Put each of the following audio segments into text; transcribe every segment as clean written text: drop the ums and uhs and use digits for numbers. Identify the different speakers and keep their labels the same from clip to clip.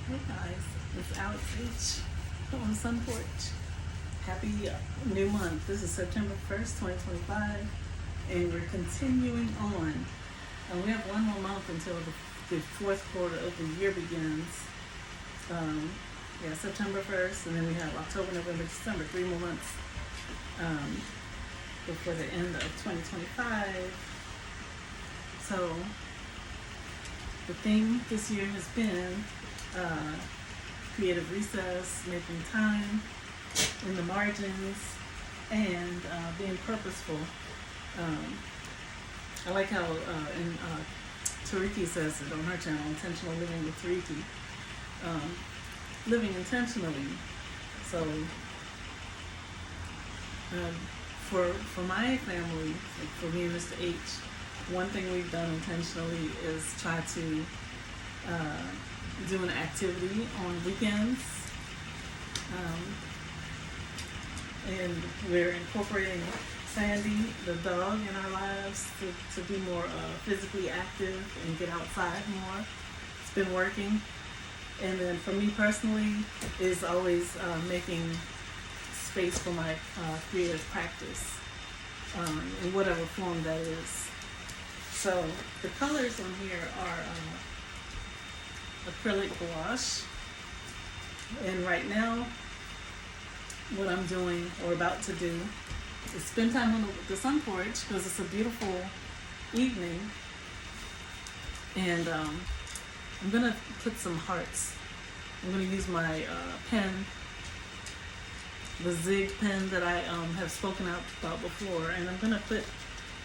Speaker 1: Hey guys, it's Alex H on Sunporch. Happy new month. This is September 1st, 2025, and we're continuing on. We have one more month until the fourth quarter of the year begins. September 1st, and then we have October, November, December, 3 more months before the end of 2025. So, the theme this year has been creative recess, making time in the margins, and being purposeful. I like how Tariki says it on her channel, Intentional Living with Tariki. Living intentionally. So for my family, like for me and Mr. H, one thing we've done intentionally is try to do an activity on weekends. And we're incorporating Sandy, the dog, in our lives to be more physically active and get outside more. It's been working. And then for me personally, is always making space for my creative practice in whatever form that is. So the colors on here are acrylic gouache, and right now what I'm doing or about to do is spend time on the sun porch because it's a beautiful evening, and I'm gonna put some hearts. I'm gonna use my pen, the Zig pen that I have spoken out about before, and I'm gonna put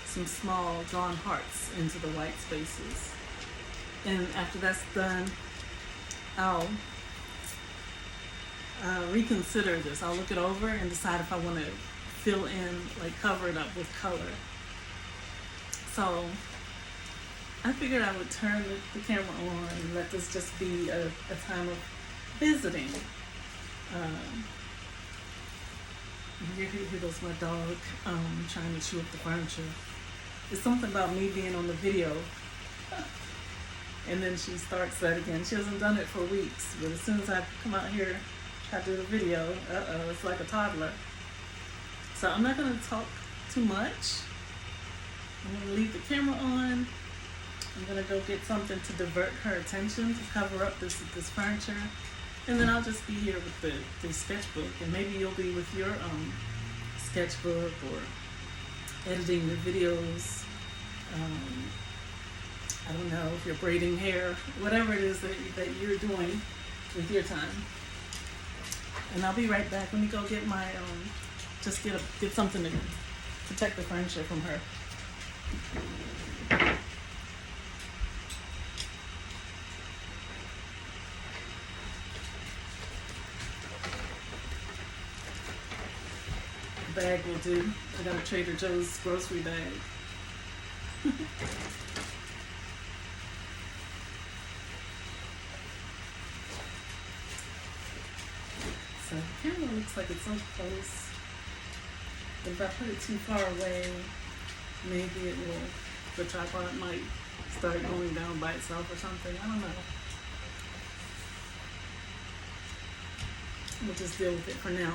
Speaker 1: some small drawn hearts into the white spaces. And after that's done, I'll reconsider this. I'll look it over and decide if I want to fill in, like cover it up with color. So I figured I would turn the camera on and let this just be a time of visiting. Here goes my dog trying to chew up the furniture. It's something about me being on the video. And then she starts that again. She hasn't done it for weeks, but as soon as I come out here, try to do the video, it's like a toddler. So I'm not going to talk too much. I'm going to leave the camera on. I'm going to go get something to divert her attention, to cover up this furniture. And then I'll just be here with the sketchbook, and maybe you'll be with your sketchbook or editing the videos. I don't know if you're braiding hair, whatever it is that you're doing with your time. And I'll be right back. Let me go get my just get something to protect the furniture from her. Bag will do. I got a Trader Joe's grocery bag. So the camera looks like it's so close. But if I put it too far away, maybe the tripod might start going down by itself or something. I don't know. We'll just deal with it for now.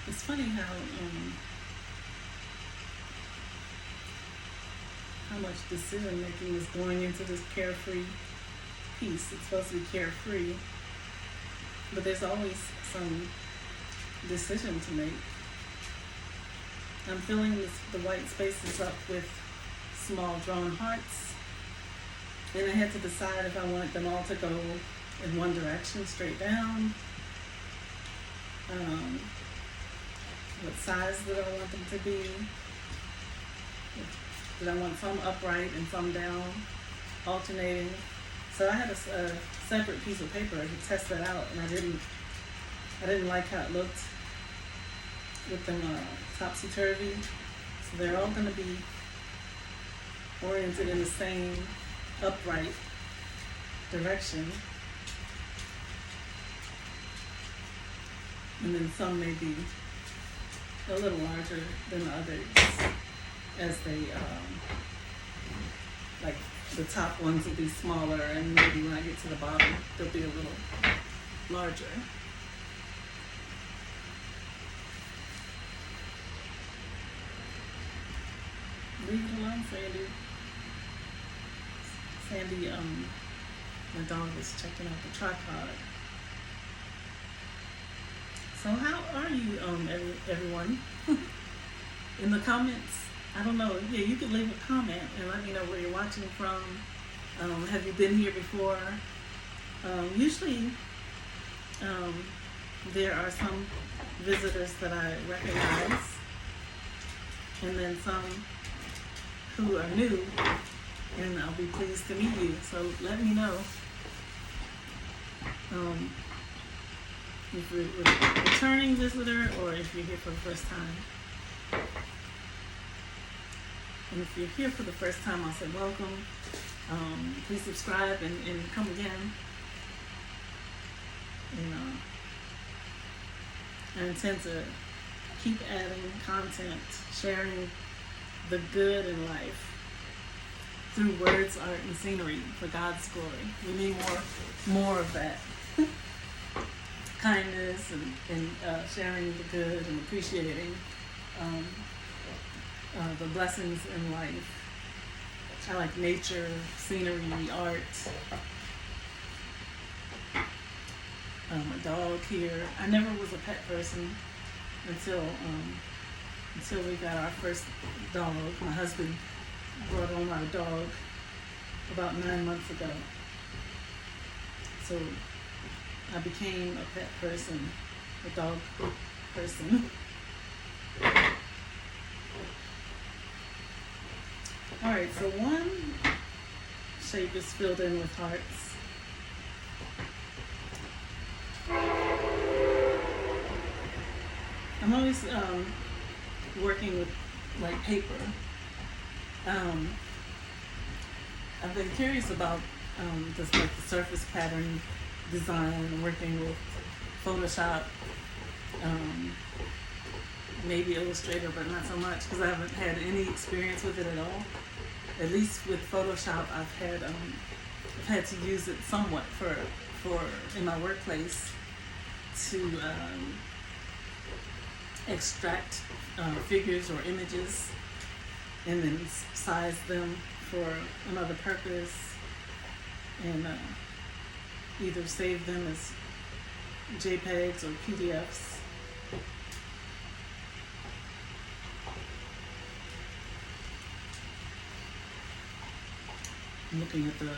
Speaker 1: It's funny how much decision making is going into this carefree piece. It's supposed to be carefree, but there's always some decision to make. I'm filling the white spaces up with small drawn hearts, and I had to decide if I wanted them all to go in one direction, straight down. What size did I want them to be? Did I want some upright and some down, alternating? So I had a separate piece of paper to test that out, and I didn't like how it looked with them topsy-turvy. So they're all going to be oriented in the same upright direction. And then some may be a little larger than others as they, like the top ones will be smaller, and maybe when I get to the bottom, they'll be a little larger. Leave it alone, Sandy. Sandy, my dog is checking out the tripod. So how are you, everyone? In the comments, I don't know. Yeah, you can leave a comment and let me know where you're watching from. Have you been here before? Usually, there are some visitors that I recognize, and then some who are new, and I'll be pleased to meet you. So let me know if you're a returning visitor or if you're here for the first time. And if you're here for the first time, I'll say welcome. Please subscribe and come again. And I intend to keep adding content, sharing the good in life through words, art, and scenery for God's glory. We need more of that. Kindness and sharing the good and appreciating the blessings in life. I like nature, scenery, art. A dog here. I never was a pet person until we got our first dog. My husband brought on our dog about 9 months ago. So I became a pet person, a dog person. Alright, so one shape is filled in with hearts. I'm always working with like paper. I've been curious about just like the surface pattern design, working with Photoshop, maybe Illustrator, but not so much because I haven't had any experience with it at all. At least with Photoshop, I've had to use it somewhat for in my workplace to extract figures or images and then size them for another purpose and either save them as JPEGs or PDFs. I'm looking at the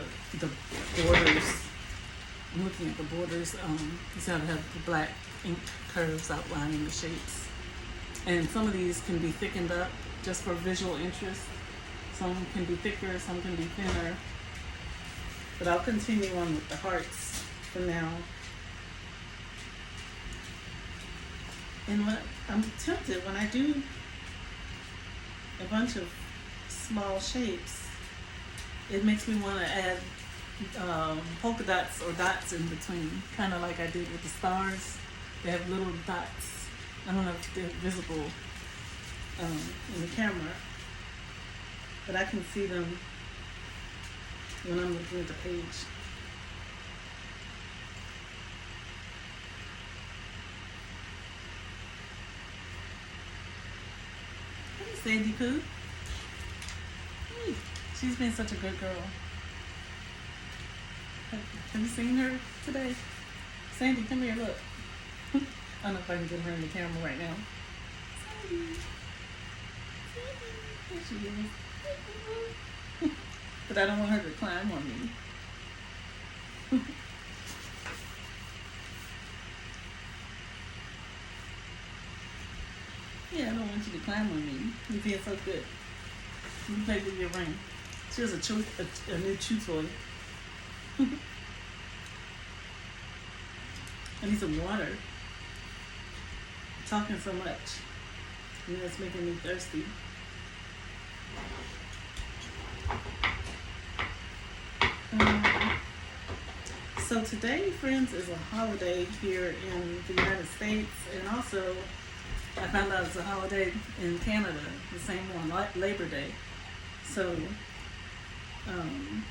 Speaker 1: borders. I'm looking at the borders. You see how they have the black ink curves outlining the shapes. And some of these can be thickened up just for visual interest. Some can be thicker, some can be thinner. But I'll continue on with the hearts for now. And I'm tempted when I do a bunch of small shapes, it makes me want to add polka dots or dots in between, kind of like I did with the stars. They have little dots. I don't know if they're visible in the camera, but I can see them when I'm looking at the page. Hey, Sandy Pooh. Hey, she's been such a good girl. Have you seen her today? Sandy, come here, look. I don't know if I can get her in the camera right now. Sandy. Sandy. There she is. But I don't want her to climb on me. Yeah, I don't want you to climb on me. You feel so good. You play with your ring. She has a new chew toy. I need some water. I'm talking so much. You know, it's making me thirsty. So today, friends, is a holiday here in the United States, and also I found out it's a holiday in Canada, the same one, Labor Day. So um,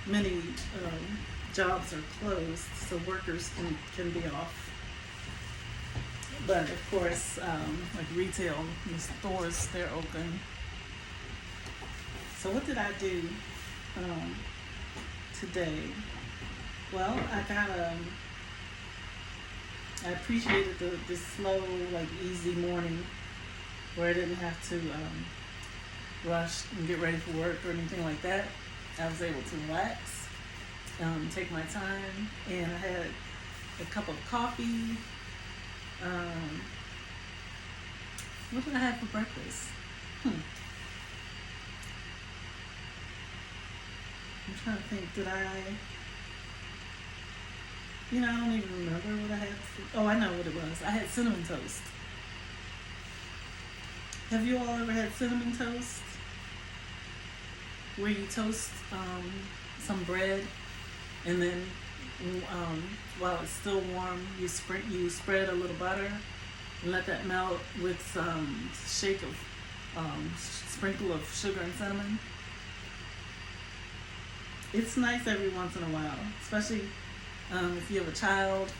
Speaker 1: many jobs are closed, so workers can be off. But of course, like retail, the stores, they're open. So what did I do today? Well, I appreciated the slow, like easy morning where I didn't have to rush and get ready for work or anything like that. I was able to relax, take my time, and I had a cup of coffee. What did I have for breakfast? I'm trying to think. I don't even remember what I had. Oh, I know what it was. I had cinnamon toast. Have you all ever had cinnamon toast? Where you toast some bread, and then while it's still warm, you spread a little butter and let that melt with some sprinkle of sugar and cinnamon. It's nice every once in a while, especially if you have a child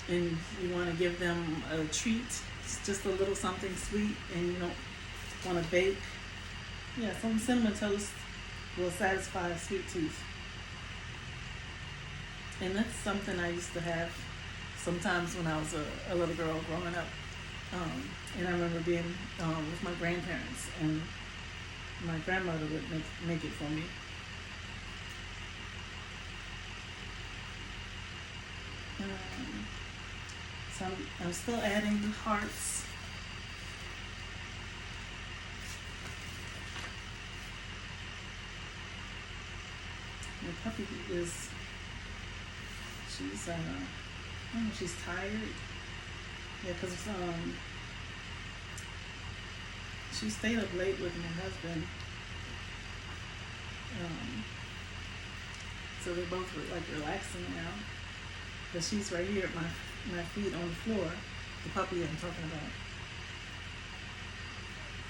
Speaker 1: and you want to give them a treat. It's just a little something sweet and you don't want to bake. Yeah, some cinnamon toast will satisfy a sweet tooth. And that's something I used to have sometimes when I was a little girl growing up. And I remember being with my grandparents, and my grandmother would make it for me. So I'm still adding the hearts. My puppy she's tired. Yeah, because she stayed up late with my husband. So they both were like relaxing now. But she's right here at my feet on the floor, the puppy I'm talking about,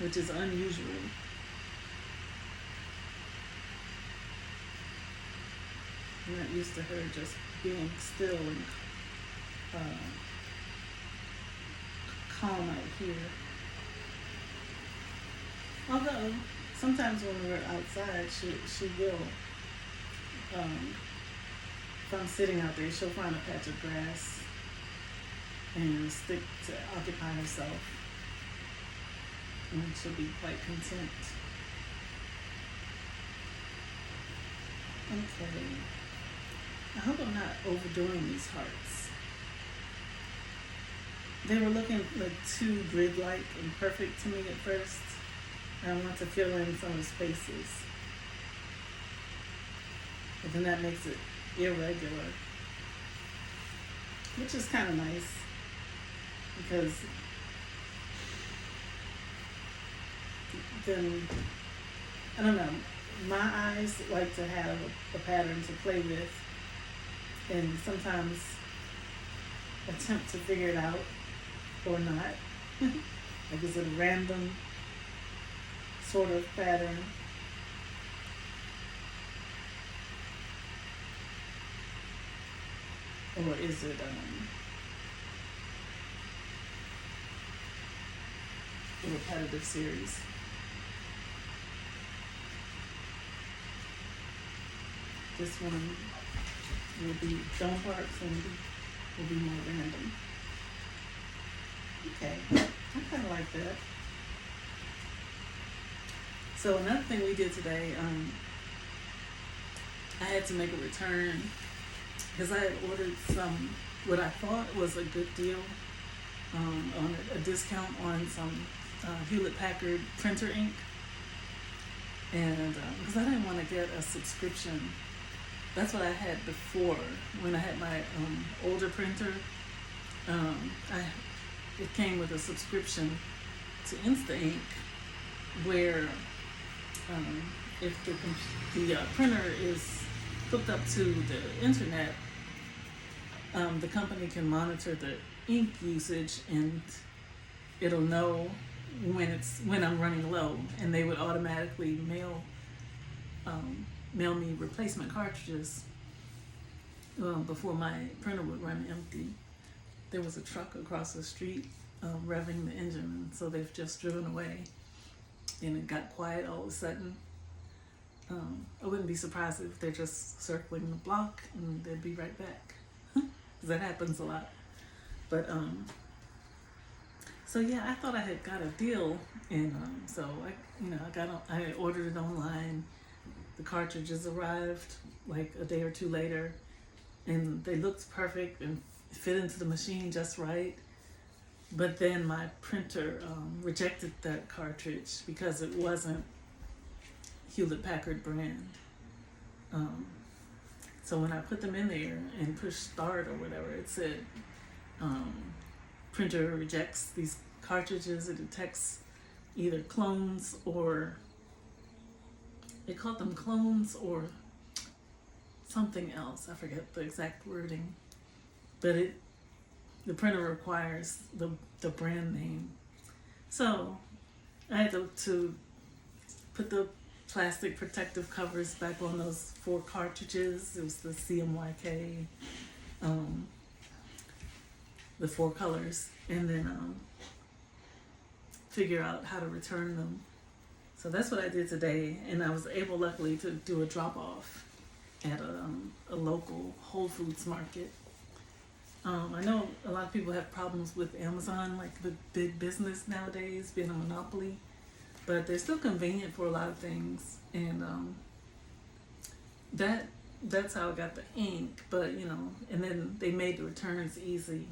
Speaker 1: which is unusual. I'm not used to her just being still and calm out here. Although sometimes when we're outside, she will. If I'm sitting out there, she'll find a patch of grass and stick to occupy herself, and she'll be quite content. Okay. I hope I'm not overdoing these hearts. They were looking like too grid-like and perfect to me at first. I want to fill in some of the spaces. But then that makes it irregular, which is kind of nice because then, I don't know, my eyes like to have a pattern to play with and sometimes attempt to figure it out or not. Like, is it a random sort of pattern? Or is it a repetitive series? This one will be don't parts and will be more random. Okay, I kind of like that. So another thing we did today, I had to make a return because I had ordered some, what I thought was a good deal, on a discount on some Hewlett-Packard printer ink. And because I didn't want to get a subscription. That's what I had before when I had my older printer. It came with a subscription to Insta Ink, where if the printer is hooked up to the internet, the company can monitor the ink usage, and it'll know when I'm running low, and they would automatically mail me replacement cartridges before my printer would run empty. There was a truck across the street revving the engine, so they've just driven away, and it got quiet all of a sudden. I wouldn't be surprised if they're just circling the block and they'd be right back. That happens a lot. But so yeah, I thought I had got a deal, and so I ordered it online. The cartridges arrived like a day or two later, and they looked perfect and fit into the machine just right. But then my printer rejected that cartridge because it wasn't Hewlett-Packard brand. So when I put them in there and pushed start or whatever, it said printer rejects these cartridges. It detects either clones, or they called them clones or something else. I forget the exact wording, but the printer requires the brand name. So I had to put the plastic protective covers back on those 4 cartridges. It was the CMYK, the 4 colors, and then figure out how to return them. So that's what I did today, and I was able, luckily, to do a drop-off at a local Whole Foods market. I know a lot of people have problems with Amazon, like the big business nowadays being a monopoly, but they're still convenient for a lot of things, and that's how I got the ink. But and then they made the returns easy.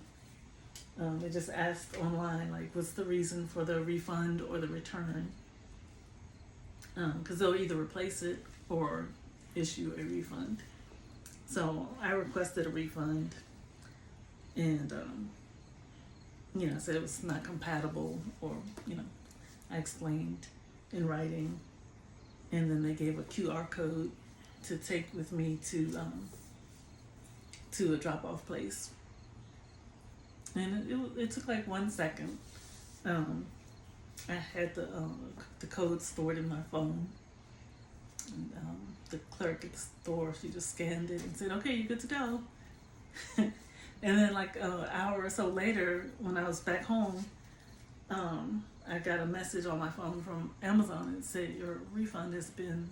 Speaker 1: They just asked online, like, what's the reason for the refund or the return, because they'll either replace it or issue a refund. So I requested a refund, and said it was not compatible, or I explained in writing, and then they gave a QR code to take with me to a drop-off place, and it took like 1 second. I had the code stored in my phone, and the clerk at the store, she just scanned it and said, "Okay, you're good to go." And then like an hour or so later, when I was back home, I got a message on my phone from Amazon and said, "Your refund has been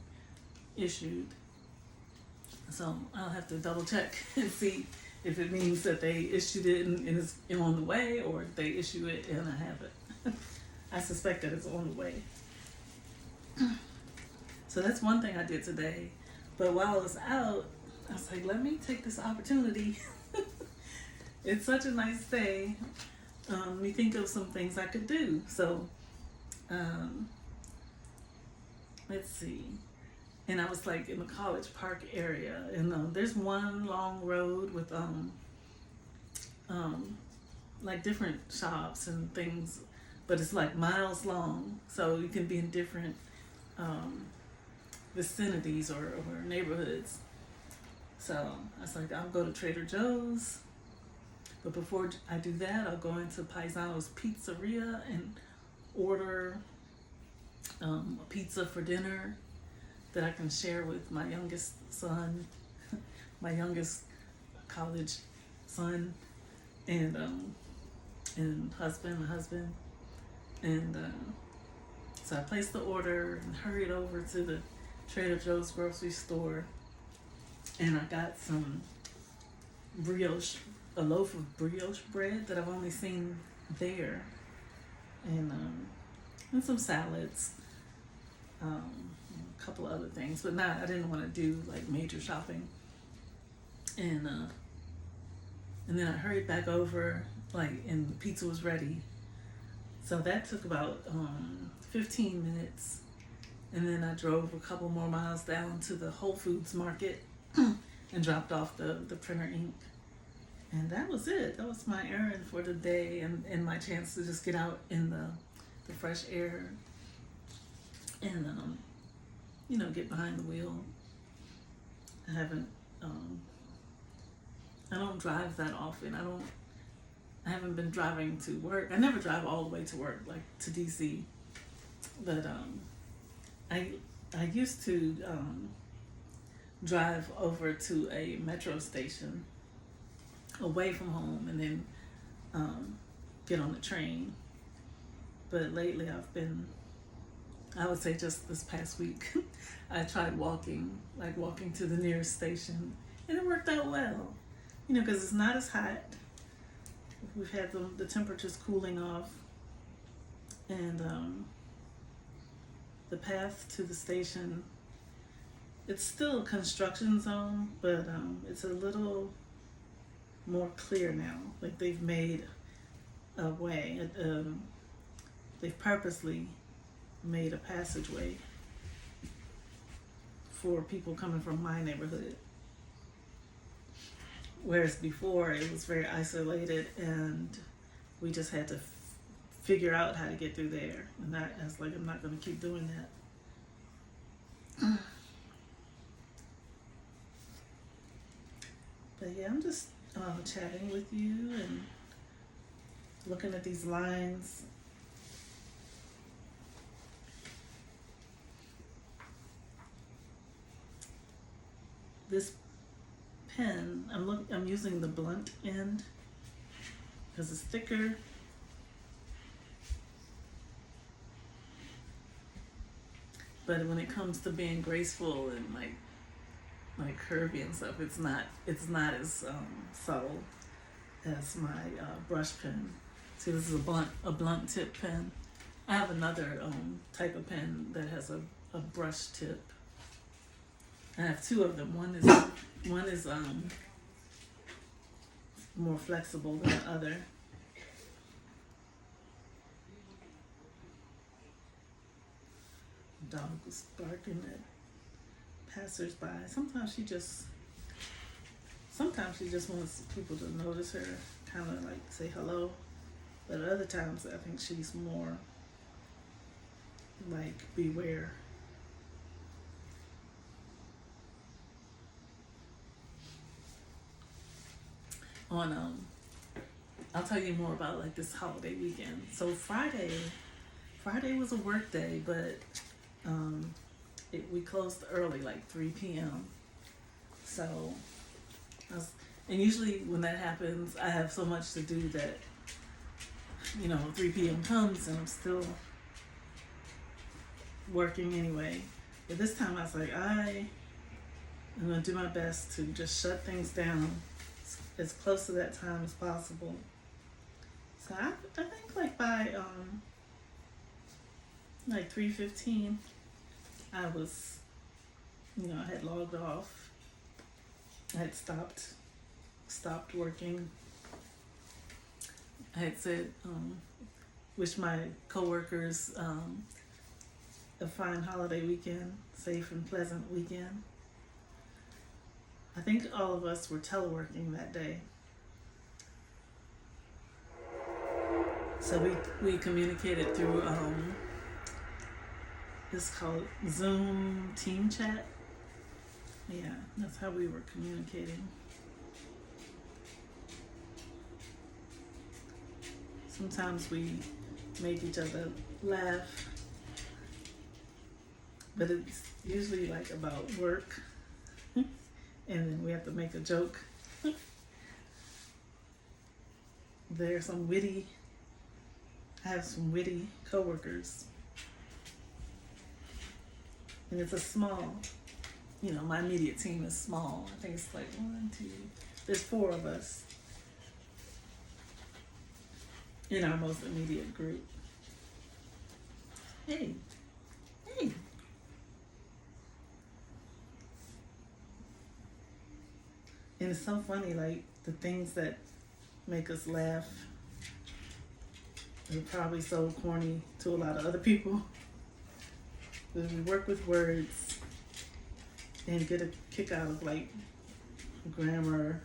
Speaker 1: issued." So I'll have to double check and see if it means that they issued it and it's on the way, or if they issue it and I have it. I suspect that it's on the way. So that's one thing I did today. But while I was out, I was like, let me take this opportunity. It's such a nice day. Let me think of some things I could do. So, let's see. And I was like in the College Park area, and there's one long road with like different shops and things, but it's like miles long, so you can be in different vicinities or neighborhoods. So I was like, I'll go to Trader Joe's, but before I do that, I'll go into Paisano's Pizzeria and order a pizza for dinner that I can share with my youngest son, my youngest college son, and my husband, and so I placed the order and hurried over to the Trader Joe's grocery store, and I got some a loaf of brioche bread that I've only seen there, and some salads, a couple other things, but I didn't want to do like major shopping, and then I hurried back over, and the pizza was ready, so that took about 15 minutes, and then I drove a couple more miles down to the Whole Foods market and dropped off the printer ink, and that was it. That was my errand for the day, and my chance to just get out in the fresh air and get behind the wheel. I haven't um, I don't drive that often. I haven't been driving to work. I never drive all the way to work, like to DC. But I I used to drive over to a metro station away from home and then um, get on the train. But lately I would say just this past week, I tried walking to the nearest station, and it worked out well. You know, because it's not as hot. We've had the temperatures cooling off, and the path to the station, it's still a construction zone, but it's a little more clear now. Like they've made a way. They've purposely made a passageway for people coming from my neighborhood. Whereas before it was very isolated and we just had to figure out how to get through there. And I was like, I'm not going to keep doing that. But yeah, I'm just chatting with you and looking at these lines. This pen, I'm using the blunt end because it's thicker. But when it comes to being graceful and like curvy and stuff, it's not as subtle as my brush pen. See, this is a blunt tip pen. I have another type of pen that has a brush tip. I have two of them. One is more flexible than the other. Dog was barking at passersby. Sometimes she just wants people to notice her, kind of like say hello. But other times, I think she's more like beware. I'll tell you more about like this holiday weekend. So Friday was a work day, but we closed early, like 3 p.m. So and usually when that happens, I have so much to do that 3 p.m. comes and I'm still working anyway. But this time I was like, I'm gonna do my best to just shut things down as close to that time as possible. So I think like by like 3:15, I was, I had logged off. I had stopped working. I had said, wish my coworkers a fine holiday weekend, safe and pleasant weekend. I think all of us were teleworking that day. So we communicated through it's called Zoom Team Chat. Yeah, that's how we were communicating. Sometimes we make each other laugh, but it's usually like about work, and then we have to make a joke. I have some witty coworkers, and it's a small, my immediate team is small. I think it's like 1, 2, there's 4 of us in our most immediate group. Hey. And it's so funny, like the things that make us laugh are probably so corny to a lot of other people. But we work with words and get a kick out of like grammar.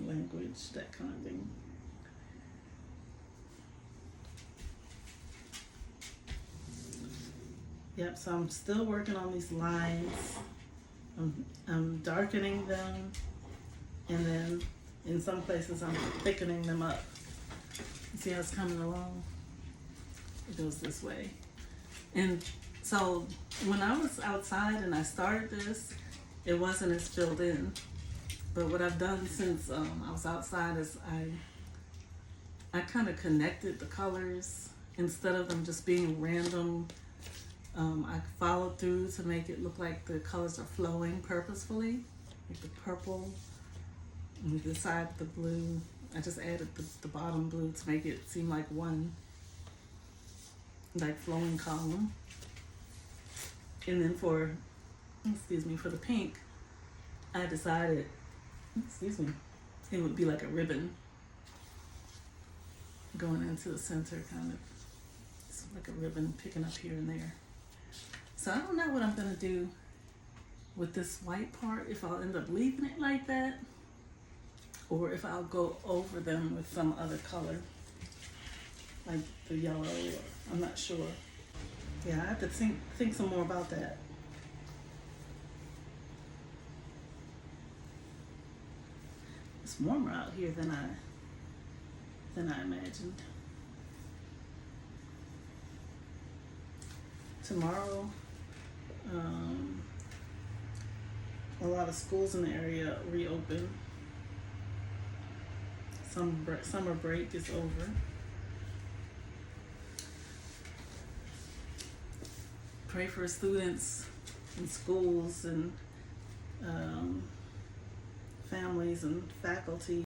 Speaker 1: Language, that kind of thing. Yep, so I'm still working on these lines. I'm darkening them, and then in some places I'm thickening them up. See how it's coming along? It goes this way. And so when I was outside and I started this, it wasn't as filled in. But what I've done since I was outside is I kind of connected the colors instead of them just being random. I followed through to make it look like the colors are flowing purposefully, like the purple and the side the blue. I just added the bottom blue to make it seem like one like flowing column. And then for the pink, I decided, it would be like a ribbon going into the center, kind of. It's like a ribbon picking up here and there. So I don't know what I'm gonna do with this white part, if I'll end up leaving it like that, or if I'll go over them with some other color, like the yellow, or I'm not sure. Yeah, I have to think some more about that. It's warmer out here than I imagined. Tomorrow, a lot of schools in the area reopen. Summer break is over. Pray for students and schools and families and faculty